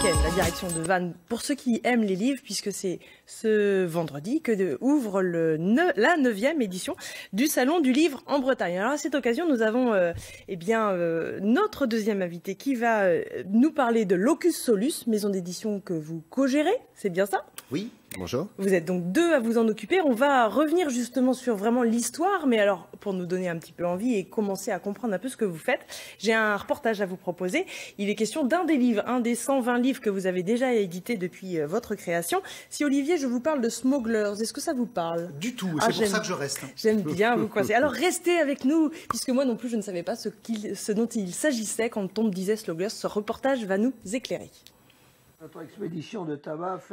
week-end la direction de Vannes pour ceux qui aiment les livres, puisque c'est ce vendredi que ouvre la 9e édition du Salon du Livre en Bretagne. Alors à cette occasion, nous avons notre deuxième invité qui va nous parler de Locus Solus, maison d'édition que vous co-gérez, c'est bien ça? Oui, bonjour. Vous êtes donc deux à vous en occuper. On va revenir justement sur vraiment l'histoire, mais alors pour nous donner un petit peu envie et commencer à comprendre un peu ce que vous faites, j'ai un reportage à vous proposer. Il est question d'un des livres, un des 120 livres que vous avez déjà édités depuis votre création. Si Olivier, je vous parle de Smugglers, est-ce que ça vous parle? Du tout, c'est pour ça que je reste. J'aime bien vous coincer. Alors restez avec nous, puisque moi non plus je ne savais pas ce dont il s'agissait quand on me disait Smugglers. Ce reportage va nous éclairer.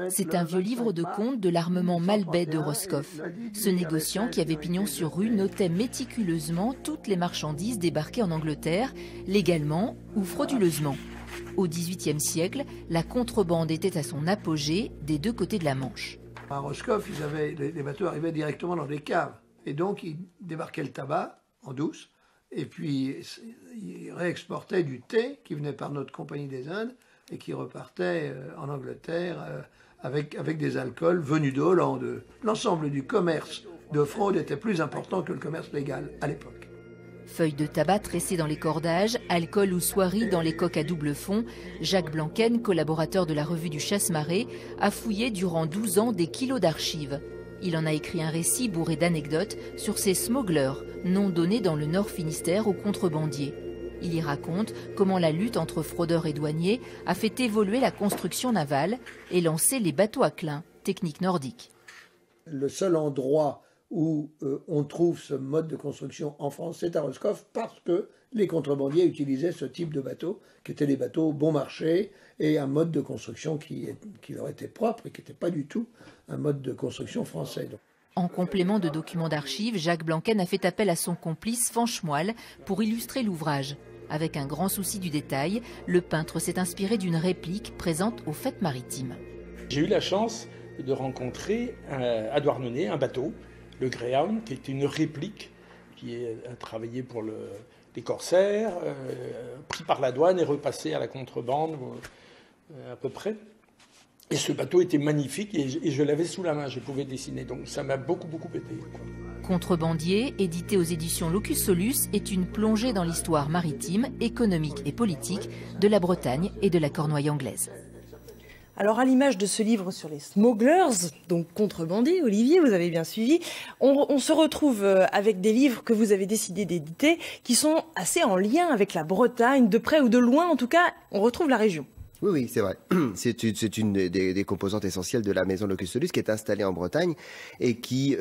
C'est un vieux livre de comptes de l'armement maltais de Roscoff. Ce négociant qui avait pignon sur rue notait méticuleusement toutes les marchandises débarquées en Angleterre, légalement ou frauduleusement. Au XVIIIe siècle, la contrebande était à son apogée des deux côtés de la Manche. À Roscoff, les bateaux arrivaient directement dans des caves. Et donc, ils débarquaient le tabac en douce. Et puis, ils réexportaient du thé qui venait par notre Compagnie des Indes et qui repartait en Angleterre avec des alcools venus de Hollande. L'ensemble du commerce de fraude était plus important que le commerce légal à l'époque. Feuilles de tabac tressées dans les cordages, alcool ou soieries dans les coques à double fond, Jacques Blanquen, collaborateur de la revue du Chasse-Marée, a fouillé durant 12 ans des kilos d'archives. Il en a écrit un récit bourré d'anecdotes sur ces smugglers, nom donné dans le Nord Finistère aux contrebandiers. Il y raconte comment la lutte entre fraudeurs et douaniers a fait évoluer la construction navale et lancé les bateaux à clin, technique nordique. Le seul endroit où on trouve ce mode de construction en France, c'est à Roscoff, parce que les contrebandiers utilisaient ce type de bateaux, qui étaient des bateaux bon marché, et un mode de construction qui leur était propre et qui n'était pas du tout un mode de construction français. En complément de documents d'archives, Jacques Blanquen a fait appel à son complice Fanchemoile pour illustrer l'ouvrage. Avec un grand souci du détail, le peintre s'est inspiré d'une réplique présente aux Fêtes maritimes. J'ai eu la chance de rencontrer à Douarnenez un bateau, le Greyhound, qui est une réplique qui a travaillé pour les corsaires, pris par la douane et repassé à la contrebande à peu près. Et ce bateau était magnifique et je l'avais sous la main, je pouvais dessiner, donc ça m'a beaucoup aidé. Contrebandier, édité aux éditions Locus Solus, est une plongée dans l'histoire maritime, économique et politique de la Bretagne et de la Cornouaille anglaise. Alors à l'image de ce livre sur les smugglers, donc contrebandiers, Olivier, vous avez bien suivi, on se retrouve avec des livres que vous avez décidé d'éditer qui sont assez en lien avec la Bretagne, de près ou de loin, en tout cas, on retrouve la région. Oui, c'est vrai. C'est une des composantes essentielles de la maison Locus Solus qui est installée en Bretagne et qui,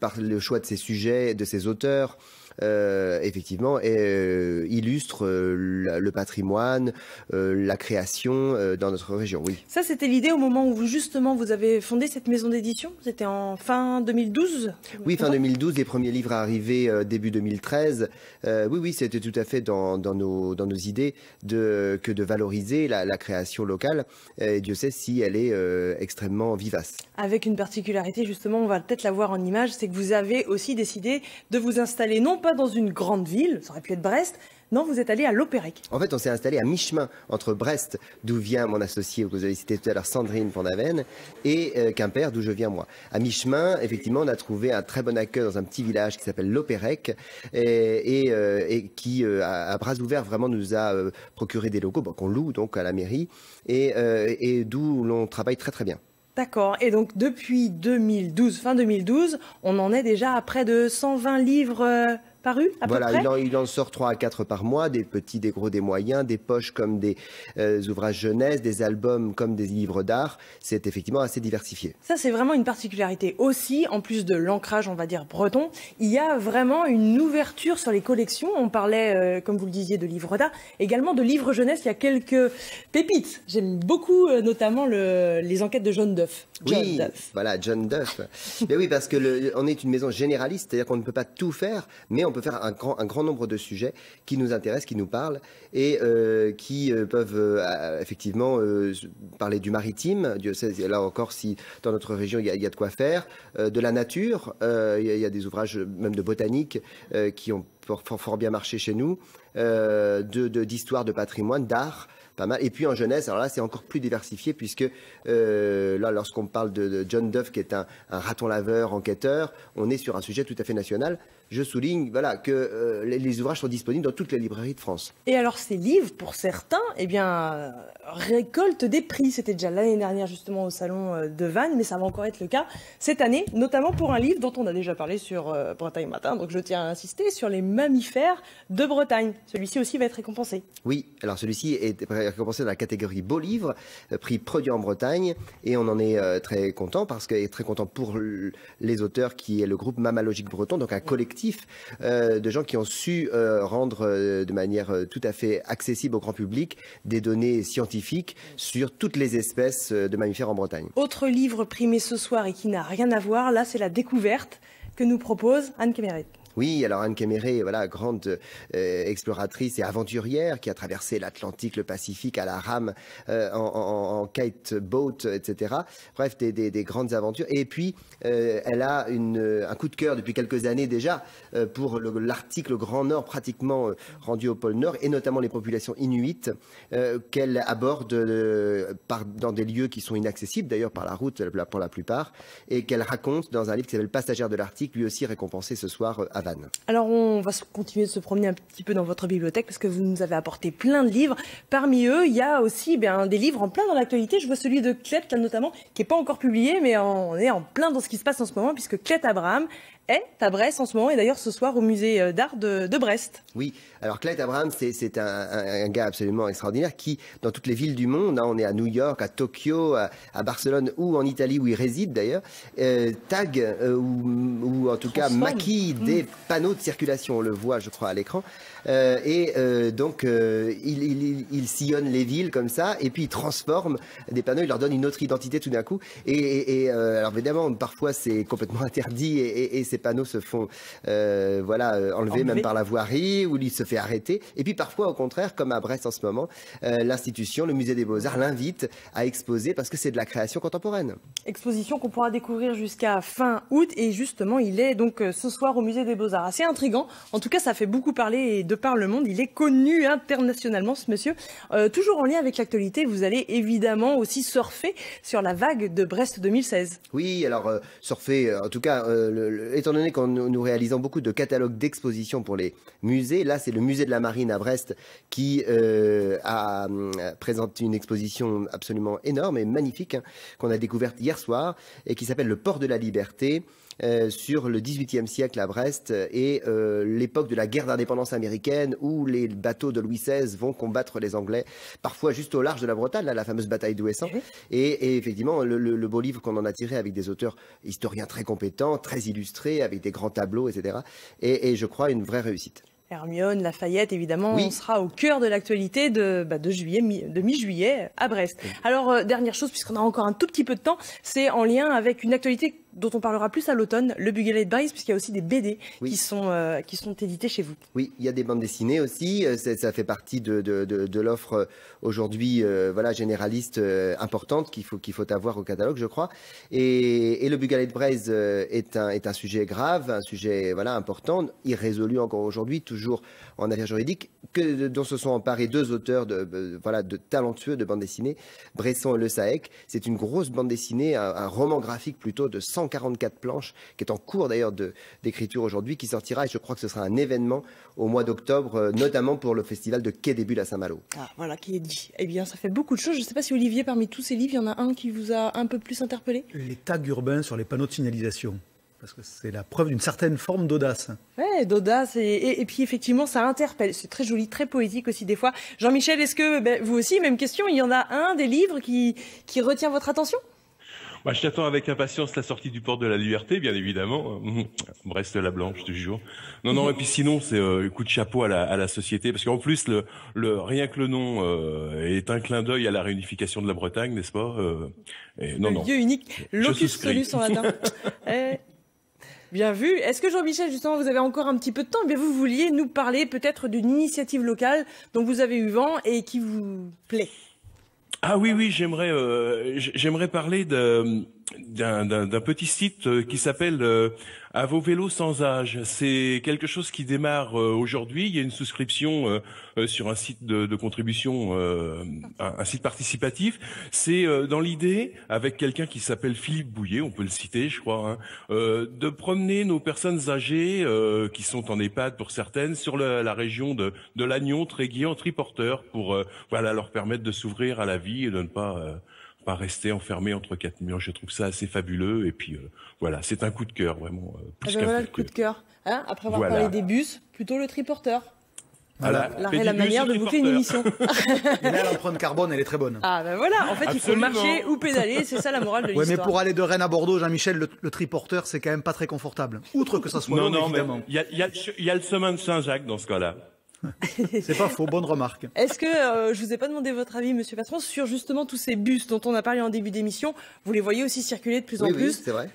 par le choix de ses sujets, de ses auteurs, effectivement, illustre le patrimoine, la création dans notre région, oui. Ça, c'était l'idée au moment où justement vous avez fondé cette maison d'édition? C'était en fin 2012? Oui, fin 2012, les premiers livres arrivés début 2013. Oui, c'était tout à fait dans nos idées que de valoriser la création locale. Et Dieu sait si elle est extrêmement vivace. Avec une particularité, justement, on va peut-être la voir en image, c'est que vous avez aussi décidé de vous installer non pas dans une grande ville, ça aurait pu être Brest, non, vous êtes allé à Lopérec. En fait, on s'est installé à mi-chemin entre Brest, d'où vient mon associé, que vous avez cité tout à l'heure, Sandrine Fondaven, et Quimper, d'où je viens moi. À mi-chemin, effectivement, on a trouvé un très bon accueil dans un petit village qui s'appelle Lopérec, et qui, à bras ouverts, vraiment nous a procuré des locaux qu'on loue donc à la mairie, et d'où l'on travaille très très bien. D'accord. Et donc, depuis 2012, fin 2012, on en est déjà à près de 120 livres parus, à peu près. Il en sort 3 à 4 par mois, des petits, des gros, des moyens, des poches comme des ouvrages jeunesse, des albums comme des livres d'art. C'est effectivement assez diversifié. Ça, c'est vraiment une particularité aussi, en plus de l'ancrage, on va dire, breton. Il y a vraiment une ouverture sur les collections. On parlait, comme vous le disiez, de livres d'art, également de livres jeunesse. Il y a quelques pépites. J'aime beaucoup, notamment, les enquêtes de John Duff. Voilà, John Duff. Mais oui, parce que on est une maison généraliste, c'est-à-dire qu'on ne peut pas tout faire, mais on peut faire un grand nombre de sujets qui nous intéressent, qui nous parlent, et qui peuvent effectivement parler du maritime. Dieu sait, là encore, si dans notre région il y a de quoi faire, de la nature, il y a des ouvrages même de botanique qui ont fort bien marché chez nous, d'histoire, de patrimoine, d'art. pas mal. Et puis en jeunesse, alors là, c'est encore plus diversifié puisque là, lorsqu'on parle de John Duff, qui est un raton laveur, enquêteur, on est sur un sujet tout à fait national. Je souligne voilà, que les ouvrages sont disponibles dans toutes les librairies de France. Et alors ces livres, pour certains, eh bien, récoltent des prix. C'était déjà l'année dernière justement au salon de Vannes, mais ça va encore être le cas cette année, notamment pour un livre dont on a déjà parlé sur Bretagne Matin, donc je tiens à insister, sur les mammifères de Bretagne. Celui-ci aussi va être récompensé. Oui, alors celui-ci est récompensé dans la catégorie Beau Livre, prix produit en Bretagne, et on en est très content, et très content pour les auteurs, qui est le groupe Mammalogique Breton, donc un collectif de gens qui ont su rendre de manière tout à fait accessible au grand public des données scientifiques sur toutes les espèces de mammifères en Bretagne. Autre livre primé ce soir et qui n'a rien à voir, là c'est La Découverte que nous propose Anne Kéméré. Oui, alors Anne Kéméré, voilà, grande exploratrice et aventurière qui a traversé l'Atlantique, le Pacifique à la rame, en kiteboat, etc. Bref, des grandes aventures. Et puis, elle a un coup de cœur depuis quelques années déjà pour l'Arctique, le Grand Nord, pratiquement rendu au pôle Nord, et notamment les populations inuites qu'elle aborde dans des lieux qui sont inaccessibles, d'ailleurs par la route pour la plupart, et qu'elle raconte dans un livre qui s'appelle Passagère de l'Arctique, lui aussi récompensé ce soir à Vannes. Alors on va continuer de se promener un petit peu dans votre bibliothèque parce que vous nous avez apporté plein de livres. Parmi eux, il y a aussi des livres en plein dans l'actualité. Je vois celui de Clette là notamment qui n'est pas encore publié, mais on est en plein dans ce qui se passe en ce moment puisque Clette Abraham est à Brest en ce moment et d'ailleurs ce soir au musée d'art de Brest. Oui, alors Clette Abraham, c'est un gars absolument extraordinaire qui, dans toutes les villes du monde, on est à New York, à Tokyo, à Barcelone ou en Italie où il réside d'ailleurs, tag ou en tout cas maquille des panneaux de circulation, on le voit je crois à l'écran, donc il sillonne les villes comme ça et puis il transforme des panneaux, il leur donne une autre identité tout d'un coup alors évidemment parfois c'est complètement interdit et ces panneaux se font enlever même par la voirie ou il se fait arrêter. Et puis parfois au contraire, comme à Brest en ce moment, l'institution, le musée des Beaux-Arts l'invite à exposer parce que c'est de la création contemporaine. Exposition qu'on pourra découvrir jusqu'à fin août et justement il est donc ce soir au musée des Beaux-Arts. Assez intriguant, en tout cas ça fait beaucoup parler de par le monde, il est connu internationalement ce monsieur. Toujours en lien avec l'actualité, vous allez évidemment aussi surfer sur la vague de Brest 2016. Oui, alors surfer, en tout cas, étant donné que nous réalisons beaucoup de catalogues d'expositions pour les musées, là c'est le musée de la Marine à Brest qui a présenté une exposition absolument énorme et magnifique qu'on a découverte hier soir et qui s'appelle Le Port de la Liberté. Sur le XVIIIe siècle à Brest et l'époque de la guerre d'indépendance américaine où les bateaux de Louis XVI vont combattre les Anglais, parfois juste au large de la Bretagne, là, la fameuse bataille d'Ouessant. Et effectivement, le beau livre qu'on en a tiré avec des auteurs historiens très compétents, très illustrés, avec des grands tableaux, etc. Et je crois une vraie réussite. Hermione, Lafayette, évidemment, oui. On sera au cœur de l'actualité de mi-juillet à Brest. Oui. Alors, dernière chose, puisqu'on a encore un tout petit peu de temps, c'est en lien avec une actualité dont on parlera plus à l'automne, le Bugalet de Brest, puisqu'il y a aussi des BD qui sont édités chez vous. Oui, il y a des bandes dessinées aussi, ça fait partie de l'offre aujourd'hui généraliste importante qu'il faut avoir au catalogue, je crois. Et le Bugalet de Brest est un sujet grave, un sujet important, irrésolu encore aujourd'hui, toujours en affaires juridiques, dont se sont emparés deux auteurs de talentueux de bande dessinée, Bresson et Le Saec. C'est une grosse bande dessinée, un roman graphique plutôt de 144 planches, qui est en cours d'ailleurs d'écriture aujourd'hui, qui sortira, et je crois que ce sera un événement au mois d'octobre, notamment pour le festival de Quai des Bulles à Saint-Malo. Ah, voilà qui est dit. Eh bien, ça fait beaucoup de choses. Je ne sais pas si Olivier, parmi tous ces livres, il y en a un qui vous a un peu plus interpellé? Les tags urbains sur les panneaux de signalisation. Parce que c'est la preuve d'une certaine forme d'audace. Ouais, d'audace et puis effectivement ça interpelle. C'est très joli, très poétique aussi des fois. Jean-Michel, est-ce que vous aussi, même question, il y en a un des livres qui retient votre attention? Je t'attends avec impatience la sortie du Port de la Liberté, bien évidemment. Brest la Blanche, toujours. Non, et puis sinon, c'est coup de chapeau à la société, parce qu'en plus, rien que le nom est un clin d'œil à la réunification de la Bretagne, n'est-ce pas Le lieu unique, locus solus en latin. Bien vu. Est-ce que Jean-Michel, justement, vous avez encore un petit peu de temps? Vous vouliez nous parler peut-être d'une initiative locale dont vous avez eu vent et qui vous plaît? Ah oui, j'aimerais parler d'un petit site qui s'appelle À vos vélos sans âge. C'est quelque chose qui démarre aujourd'hui. Il y a une souscription sur un site de contribution, un site participatif. C'est dans l'idée, avec quelqu'un qui s'appelle Philippe Bouillet, on peut le citer, je crois, de promener nos personnes âgées qui sont en EHPAD pour certaines sur la région de Lannion, Tréguier, en triporteur pour voilà leur permettre de s'ouvrir à la vie et de ne pas rester enfermé entre quatre murs. Je trouve ça assez fabuleux et puis voilà, c'est un coup de cœur vraiment plus qu'un voilà le coup de cœur. Hein, après avoir parlé des bus, plutôt le triporteur. Voilà. La manière de bouffer une émission. Et là, l'empreinte carbone, elle est très bonne. Ah ben voilà, en fait, Absolument. il faut marcher ou pédaler, c'est ça la morale de l'histoire. Ouais, mais pour aller de Rennes à Bordeaux, Jean-Michel, le triporteur, c'est quand même pas très confortable. Outre que ça soit long, évidemment. Il y a le chemin de Saint-Jacques dans ce cas-là. C'est pas faux, bonne remarque. Est-ce que je vous ai pas demandé votre avis, Monsieur Patron, sur justement tous ces bus dont on a parlé en début d'émission? Vous les voyez aussi circuler de plus en plus? Oui, c'est vrai.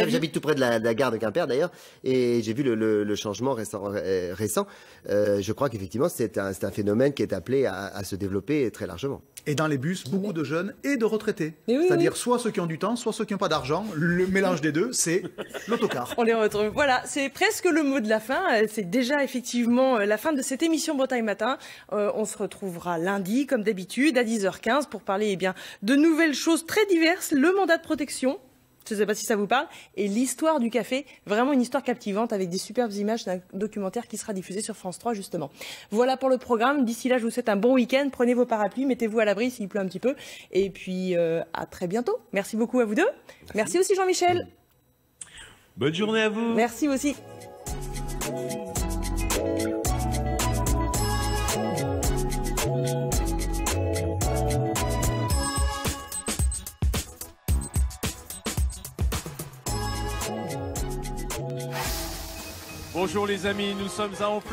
J'habite tout près de la gare de Quimper d'ailleurs, et j'ai vu le changement récent. Je crois qu'effectivement c'est un phénomène qui est appelé à se développer très largement. Et dans les bus, beaucoup de jeunes et de retraités. Oui, C'est-à-dire soit ceux qui ont du temps, soit ceux qui n'ont pas d'argent. Le mélange des deux, c'est l'autocar. On les retrouve. Voilà, c'est presque le mot de la fin. C'est déjà effectivement la fin de cette émission Bretagne Matin. On se retrouvera lundi, comme d'habitude, à 10h15 pour parler de nouvelles choses très diverses. Le mandat de protection. Je ne sais pas si ça vous parle. Et l'histoire du café, vraiment une histoire captivante avec des superbes images d'un documentaire qui sera diffusé sur France 3 justement. Voilà pour le programme. D'ici là, je vous souhaite un bon week-end. Prenez vos parapluies, mettez-vous à l'abri s'il pleut un petit peu. Et puis à très bientôt. Merci beaucoup à vous deux. Merci aussi Jean-Michel. Bonne journée à vous. Merci aussi. Bonjour les amis, nous sommes à Honfleur.